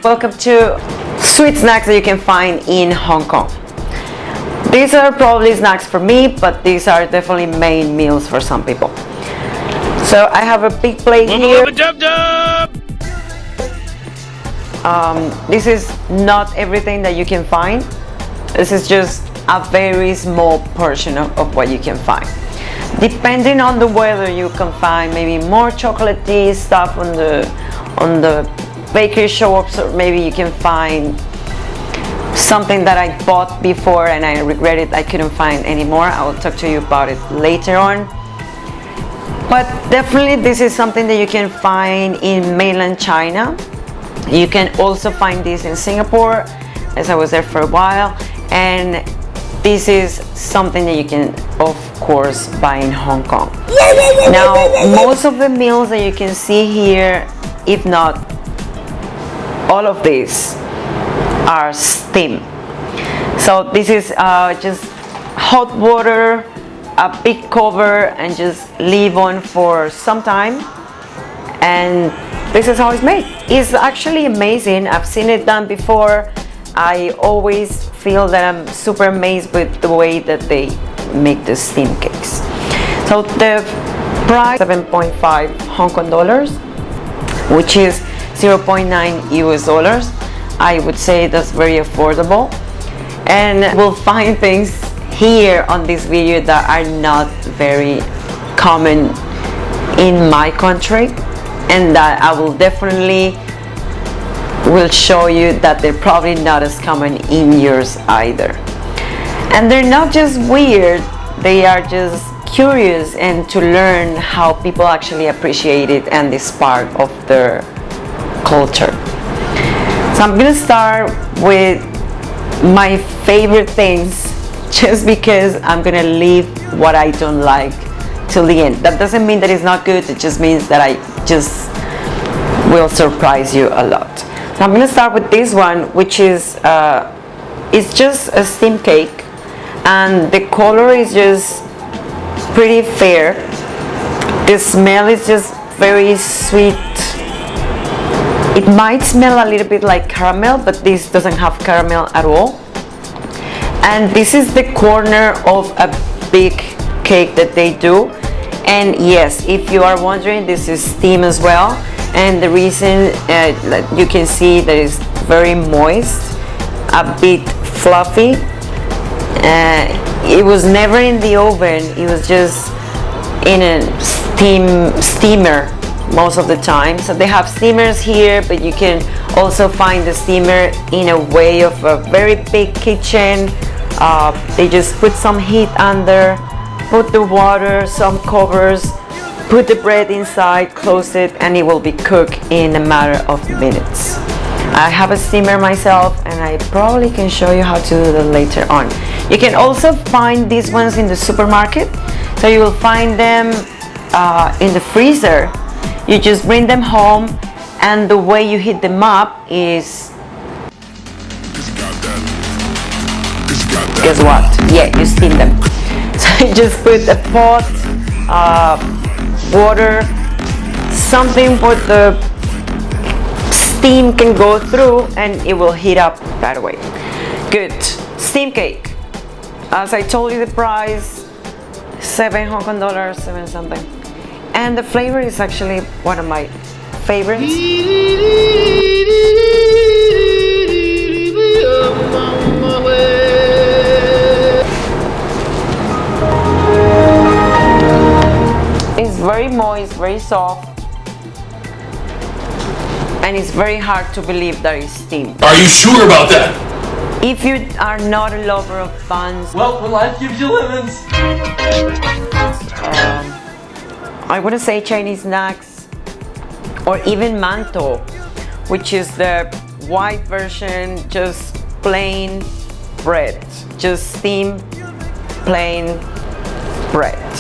Welcome to sweet snacks that you can find in Hong Kong. These are probably snacks for me, but these are definitely main meals for some people. So I have a big plate here. This is not everything that you can find. This is just a very small portion of what you can find. Depending on the weather, you can find maybe more chocolatey stuff on the bakery shops, or maybe you can find something that I bought before and I regret it, I couldn't find anymore. I will talk to you about it later on. But definitely this is something that you can find in mainland China. You can also find this in Singapore, as I was there for a while, and this is something that you can of course buy in Hong Kong. Now most of the meals that you can see here, if not all of these, are steam. So this is just hot water, a big cover, and just leave on for some time, and this is how it's made. It's actually amazing. I've seen it done before. I always feel that I'm super amazed with the way that they make the steam cakes. So the price 7.5 Hong Kong dollars, which is 0.9 US dollars. I would say that's very affordable, and we'll find things here on this video that are not very common in my country, and that I will definitely will show you that they're probably not as common in yours either. And they're not just weird, they are just curious and to learn how people actually appreciate it and this part of their culture. So I'm gonna start with my favorite things, just because I'm gonna leave what I don't like till the end. That doesn't mean that it's not good, it just means that I just will surprise you a lot. So I'm gonna start with this one, which is it's just a steam cake, and the color is just pretty fair. The smell is just very sweet. It might smell a little bit like caramel, but this doesn't have caramel at all. And this is the corner of a big cake that they do. And yes, if you are wondering, this is steam as well. And the reason you can see that it's very moist, a bit fluffy. It was never in the oven, it was just in a steamer most of the time. So they have steamers here, but you can also find the steamer in a way of a very big kitchen. They just put some heat under, put the water, some covers, put the bread inside, close it, and it will be cooked in a matter of minutes. I have a steamer myself, and I probably can show you how to do that later on. You can also find these ones in the supermarket. So you will find them in the freezer. You just bring them home, and the way you heat them up is, guess what? Yeah, you steam them. So you just put a pot, water, something for the steam can go through, and it will heat up that way. Good. Steam cake. As I told you, the price 7 Hong Kong dollars, 7 something. And the flavor is actually one of my favorites. It's very moist, very soft, and it's very hard to believe that it's steamed. Are you sure about that? If you are not a lover of buns, Well, when life gives you lemons. I want to say Chinese snacks, or even mantou, which is the white version, just plain bread, just steamed plain bread,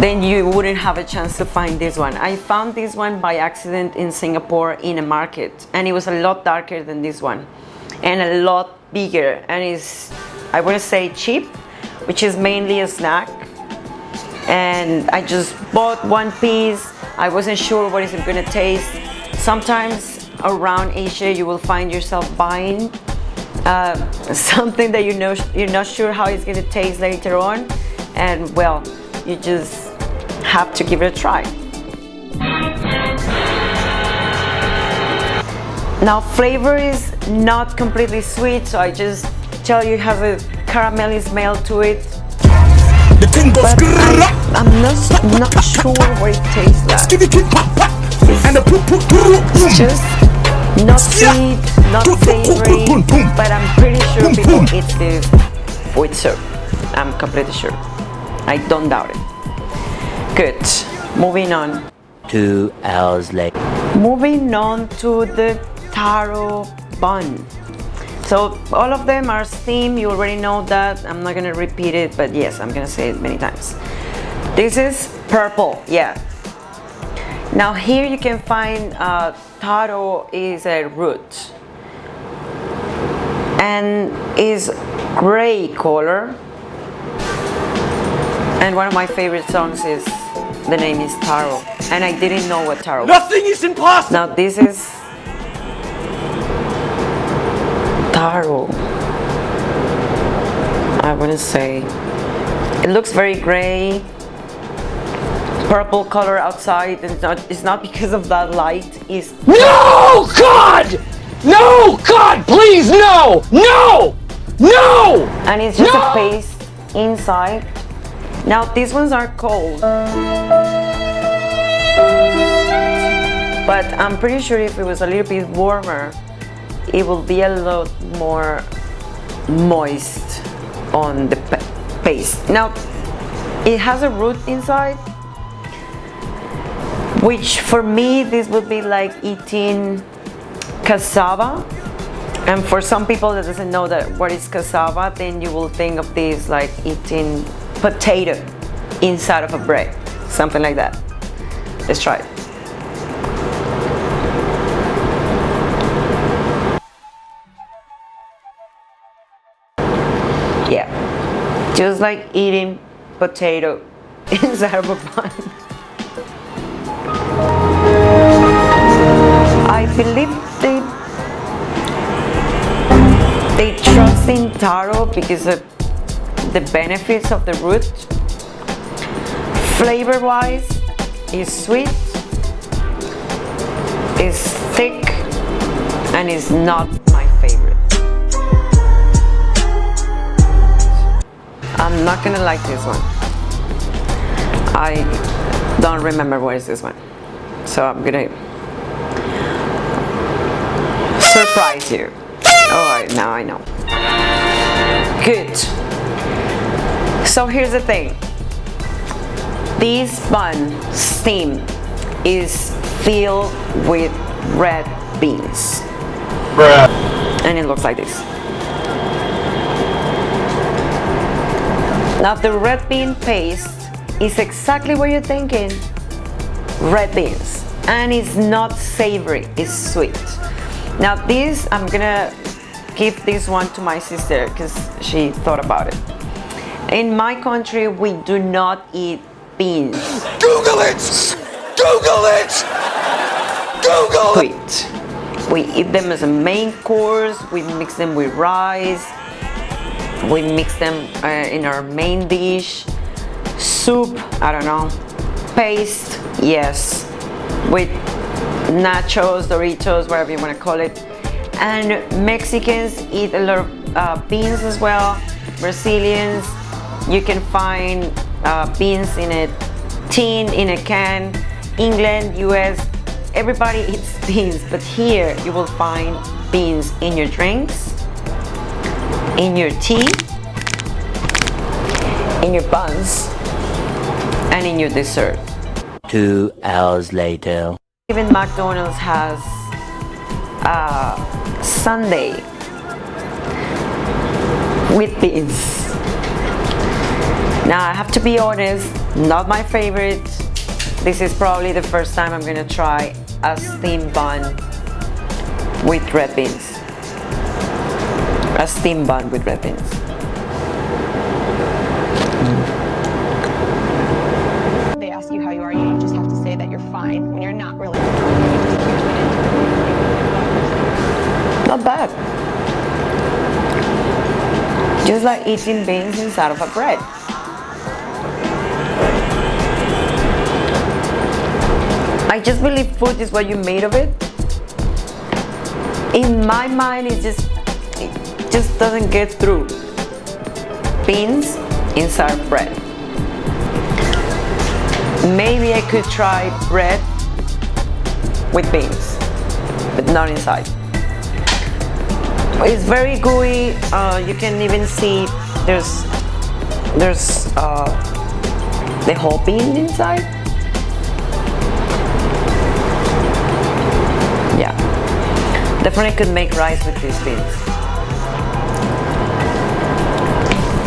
then you wouldn't have a chance to find this one. I found this one by accident in Singapore in a market, and it was a lot darker than this one and a lot bigger, and it's, I want to say, cheap, which is mainly a snack. And I just bought one piece. I wasn't sure what it's gonna taste. Sometimes around Asia, you will find yourself buying something that you're not sure how it's going to taste later on, and well, you just have to give it a try. Now, flavor is not completely sweet, so I just tell you it has a caramelly smell to it. But I'm not sure what it tastes like. It's just not sweet, not savory, but I'm pretty sure people eat this with syrup. I'm completely sure. I don't doubt it. Good. Moving on. 2 hours later. Moving on to the taro bun. So all of them are steamed. You already know that. I'm not gonna repeat it, but yes, I'm gonna say it many times. This is purple, yeah. Now here you can find taro is a root and is gray color. And one of my favorite songs is, the name is Taro, and I didn't know what taro was. Nothing is impossible! Now this is taro. I wouldn't say. It looks very gray, purple color outside. It's not because of that light. It's No, God! No, God, please, no! No! No! and it's just a paste inside. Now these ones are cold, but I'm pretty sure if it was a little bit warmer, it will be a lot more moist on the paste. Now it has a root inside, which for me this would be like eating cassava, and for some people that doesn't know that what is cassava, then you will think of this like eating potato inside of a bread, something like that. Let's try it. Yeah, just like eating potato inside of a bun. I believe they trust in taro because of the benefits of the root. Flavor wise, it's sweet, it's thick, and it's not my favorite. I'm not gonna like this one. I don't remember what is this one, so I'm gonna surprise you. Oh, now I know. Good. So here's the thing. This bun steam is filled with red beans. Bruh. And it looks like this. Now the red bean paste is exactly what you're thinking. Red beans. And it's not savory, it's sweet. Now this, I'm gonna give this one to my sister because she thought about it. In my country, we do not eat beans. Google it! Google it! Google it! Sweet. We eat them as a main course. We mix them with rice. We mix them in our main dish. Soup, I don't know. Paste, yes. With nachos, Doritos, whatever you want to call it. And Mexicans eat a lot of beans as well. Brazilians, you can find beans in a tin, in a can. England, US, everybody eats beans, but here you will find beans in your drinks, in your tea, in your buns, and in your dessert. 2 hours later. Even McDonald's has sundae with beans. Now I have to be honest, not my favorite. This is probably the first time I'm gonna try a steamed bun with red beans. A steamed bun with red beans. They ask you how you are, you just have to say that you're fine when you're not really. Just like eating beans inside of a bread. I just believe food is what you made of it. In my mind, it just doesn't get through. Beans inside of bread. Maybe I could try bread with beans, but not inside. It's very gooey. You can even see there's the whole bean inside. Yeah, definitely could make rice with these beans.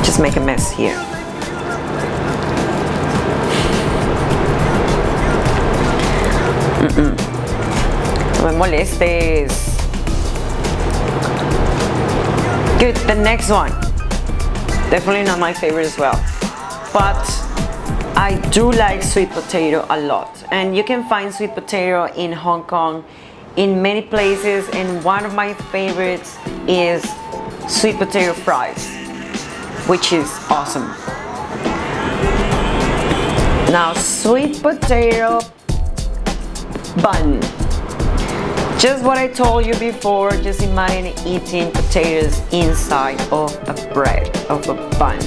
Just make a mess here. No me molestes. Good, the next one. Definitely not my favorite as well. But I do like sweet potato a lot. And you can find sweet potato in Hong Kong in many places. And one of my favorites is sweet potato fries, which is awesome. Now, sweet potato bun. Just what I told you before, just imagine eating potatoes inside of a bread, of a bun.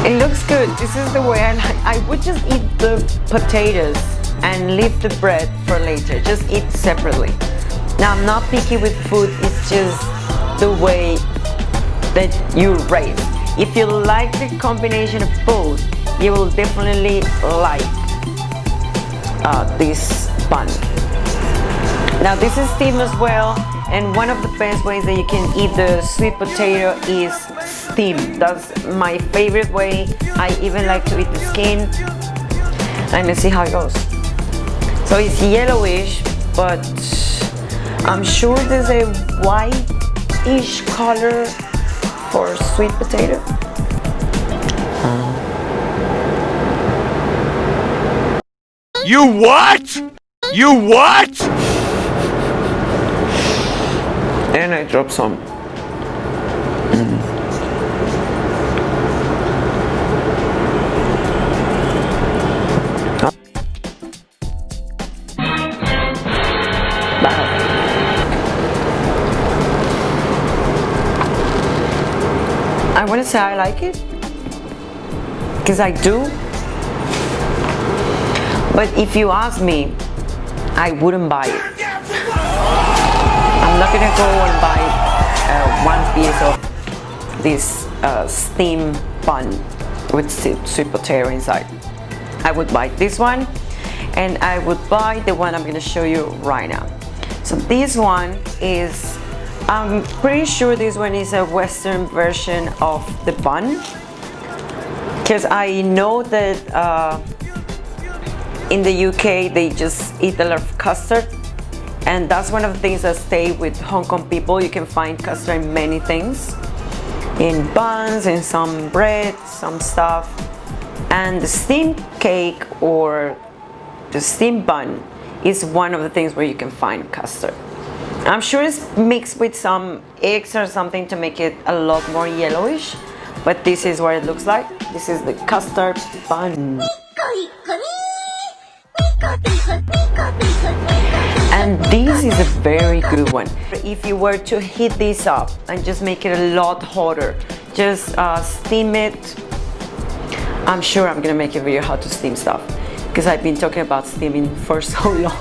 It looks good. This is the way I like. I would just eat the potatoes and leave the bread for later. Just eat separately. Now, I'm not picky with food. It's just the way that you raise. If you like the combination of both, you will definitely like this bun. Now this is steamed as well, and one of the best ways that you can eat the sweet potato is steamed. That's my favorite way. I even like to eat the skin. And let's see how it goes. So it's yellowish, but I'm sure there's a white-ish color for sweet potato. You what? You what? And I dropped some. I want to say I like it, because I do. But if you ask me, I wouldn't buy it. I'm not gonna go and buy one piece of this steamed bun with sweet potato inside. I would buy this one, and I would buy the one I'm gonna show you right now. So this one is, I'm pretty sure this one is a Western version of the bun, because I know that in the UK they just eat a lot of custard, and that's one of the things that stay with Hong Kong people. You can find custard in many things, in buns, in some bread, some stuff. And the steamed cake or the steamed bun is one of the things where you can find custard. I'm sure it's mixed with some eggs or something to make it a lot more yellowish, but this is what it looks like. This is the custard bun. And this is a very good one. If you were to heat this up and just make it a lot hotter, just steam it. I'm sure I'm gonna make a video how to steam stuff, because I've been talking about steaming for so long.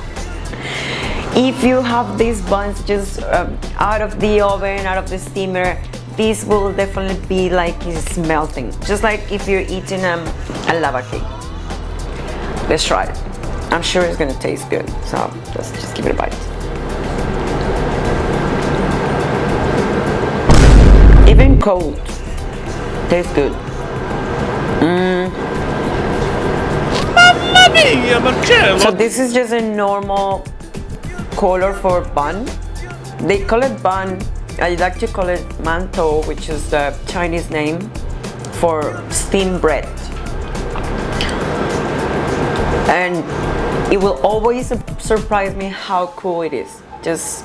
If you have these buns just out of the oven, out of the steamer, this will definitely be like it's melting, just like if you're eating a lava cake. Let's try it. I'm sure it's gonna taste good, so let's just give it a bite. Even cold, tastes good. So this is just a normal color for bun. They call it bun. I like to call it mantou, which is the Chinese name for steamed bread. And it will always surprise me how cool it is. Just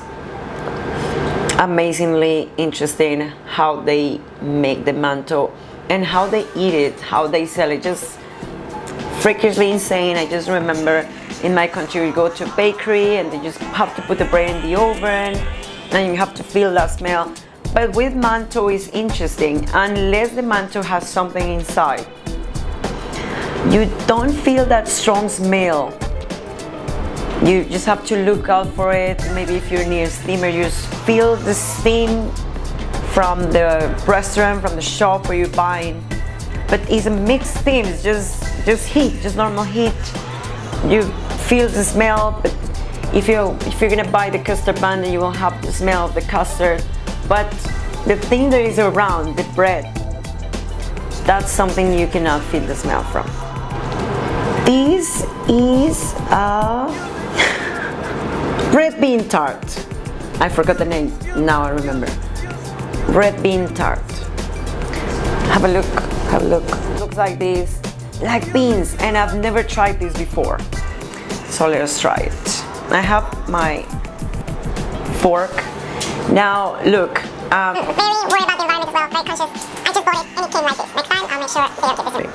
amazingly interesting how they make the manto and how they eat it, how they sell it. Just freakishly insane. I just remember in my country we go to a bakery and they just have to put the bread in the oven and you have to feel that smell. But with manto is interesting, unless the manto has something inside, you don't feel that strong smell. You just have to look out for it. Maybe if you're near a steamer, you just feel the steam from the restaurant, from the shop where you're buying. But it's a mixed steam, it's just heat, just normal heat. You feel the smell, but if you're gonna buy the custard bun, then you will have the smell of the custard. But the thing that is around the bread, that's something you cannot feel the smell from. This is a red bean tart. I forgot the name, now I remember. Red bean tart. Have a look, have a look. It looks like this, like beans, and I've never tried this before. So let's try it. I have my fork. Now look. Very worried about the environment as well, very conscious. I just bought it and it came like this. Next time I'll make sure they don't get this.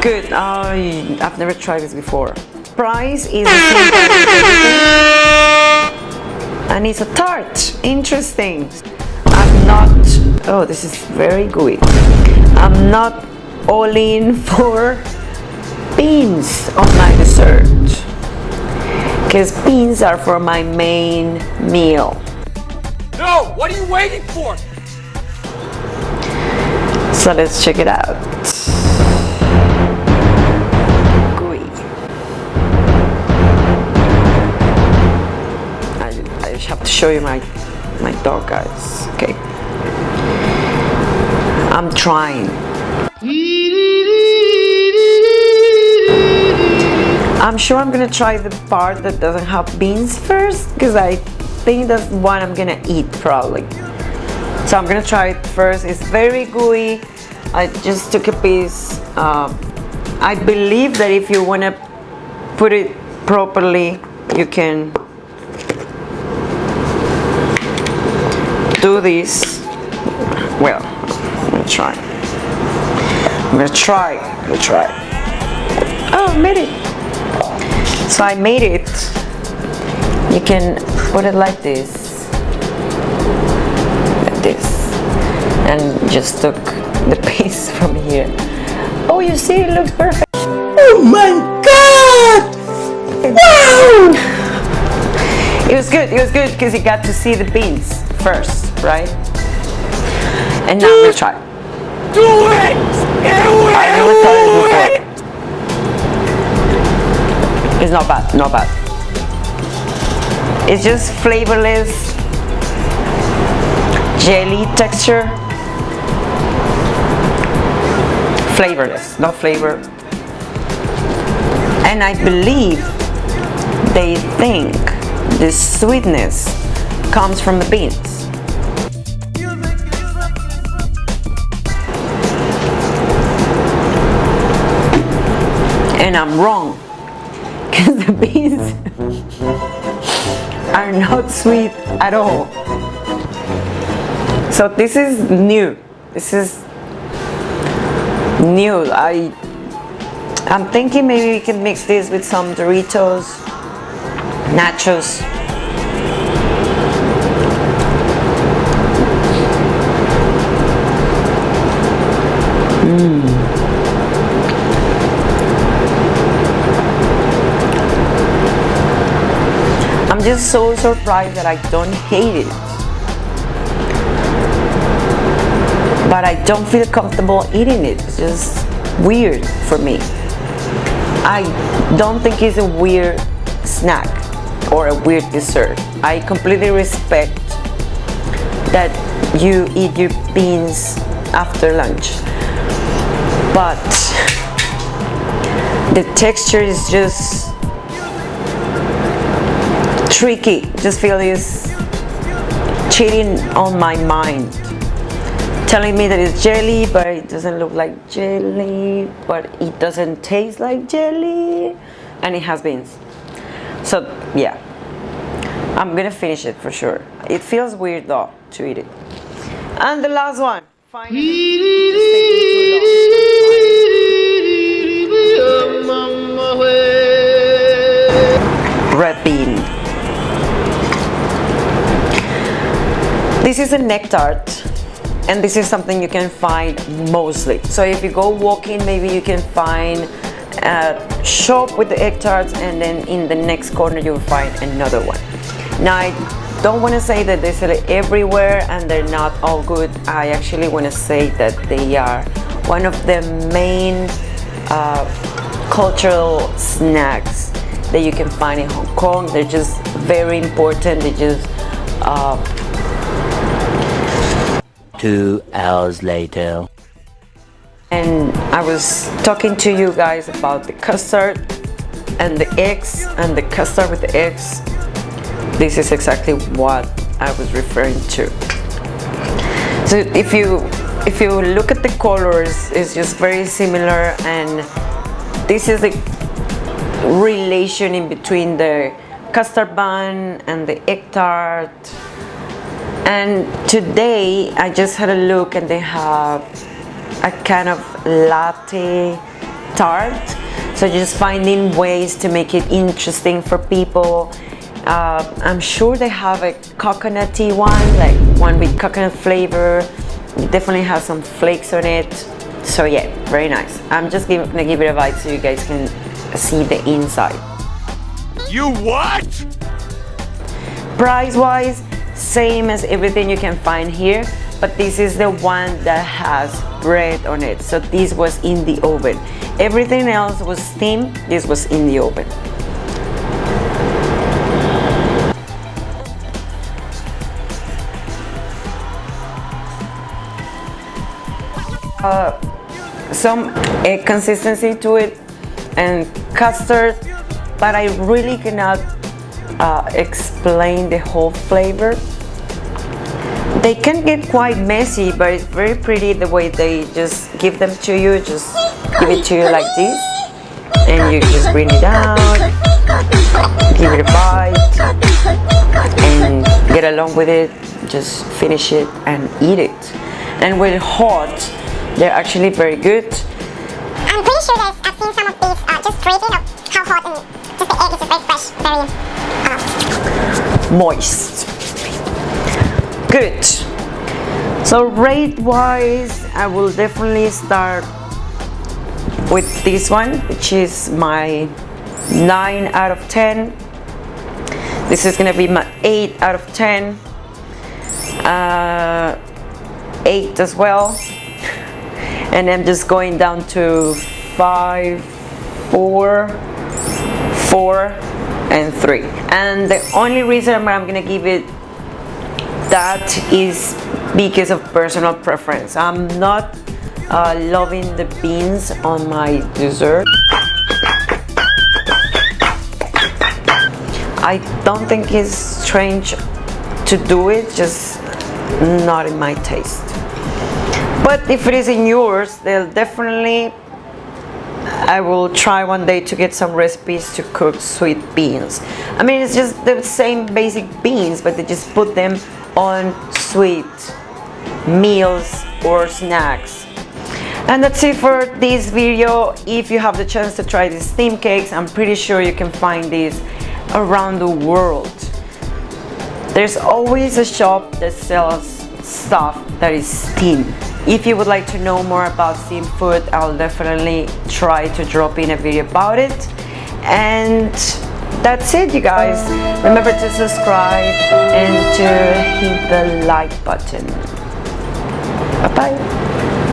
Good. I've never tried this before. Price is and it's a tart. Interesting. I'm not. Oh, this is very gooey. I'm not all in for beans on my dessert, because beans are for my main meal. No! What are you waiting for? So let's check it out. Gooey. I just have to show you my dog, guys. Okay. I'm trying. I'm sure I'm gonna try the part that doesn't have beans first, because I think that's what I'm gonna eat probably. So I'm gonna try it first. It's very gooey. I just took a piece. I believe that if you wanna put it properly, you can do this. Well, I'm gonna try. I'm gonna try. Oh, I made it. So I made it. You can put it like this, and just took the piece from here. Oh, you see, it looks perfect. Oh my God! Wow! It was good because you got to see the beans first, right? And now I'm gonna try. Do it! I never tried it before. It's not bad, not bad. It's just flavorless jelly texture. Flavorless, no flavor. And I believe they think the sweetness comes from the beans. And I'm wrong, because the beans are not sweet at all. So this is new. This is new. I'm thinking maybe we can mix this with some Doritos, nachos. I'm just so surprised that I don't hate it, but I don't feel comfortable eating it. It's just weird for me. I don't think it's a weird snack or a weird dessert. I completely respect that you eat your beans after lunch, but the texture is just tricky. Just feel this cheating on my mind, telling me that it's jelly, but it doesn't look like jelly, but it doesn't taste like jelly, and it has beans. So yeah, I'm gonna finish it for sure. It feels weird though to eat it. And the last one, finally, just taking too long. Red bean. This is a neck tart, and this is something you can find mostly. So if you go walking, maybe you can find a shop with the egg tarts, and then in the next corner you'll find another one. Now I don't want to say that they sell it everywhere and they're not all good. I actually want to say that they are one of the main cultural snacks that you can find in Hong Kong. They're just very important. They just 2 hours later. And I was talking to you guys about the custard and the eggs, and the custard with the eggs. This is exactly what I was referring to. So if you look at the colors, it's just very similar, and this is the relation in between the custard bun and the egg tart. And today I just had a look, and they have a kind of latte tart. So just finding ways to make it interesting for people. I'm sure they have a coconutty one, like one with coconut flavor. It definitely has some flakes on it. So yeah, very nice. I'm just gonna give it a bite so you guys can see the inside. You what? Price wise, same as everything you can find here, but this is the one that has bread on it. So this was in the oven. Everything else was steamed. This was in the oven. Some egg consistency to it and custard, but I really cannot explain the whole flavor. They can get quite messy, but it's very pretty the way they just give them to you. Just give it to you like this, and you just bring it out, give it a bite, and get along with it. Just finish it and eat it. And when hot, they're actually very good. I'm pretty sure that I've seen some of these just grating of how hot, and just the egg is just very fresh, very moist. Good. So rate wise, I will definitely start with this one, which is my 9 out of 10. This is gonna be my 8 out of 10. 8 as well. And I'm just going down to 5, 4, 4, and 3. And the only reason I'm gonna give it that is because of personal preference. I'm not loving the beans on my dessert. I don't think it's strange to do it, just not in my taste. But if it is in yours, they'll definitely, I will try one day to get some recipes to cook sweet beans. I mean, it's just the same basic beans, but they just put them on sweet meals or snacks. And that's it for this video. If you have the chance to try these steam cakes, I'm pretty sure you can find these around the world. There's always a shop that sells stuff that is steamed. If you would like to know more about steamed food, I'll definitely try to drop in a video about it. And that's it, you guys. Remember to subscribe and to hit the like button. Bye bye.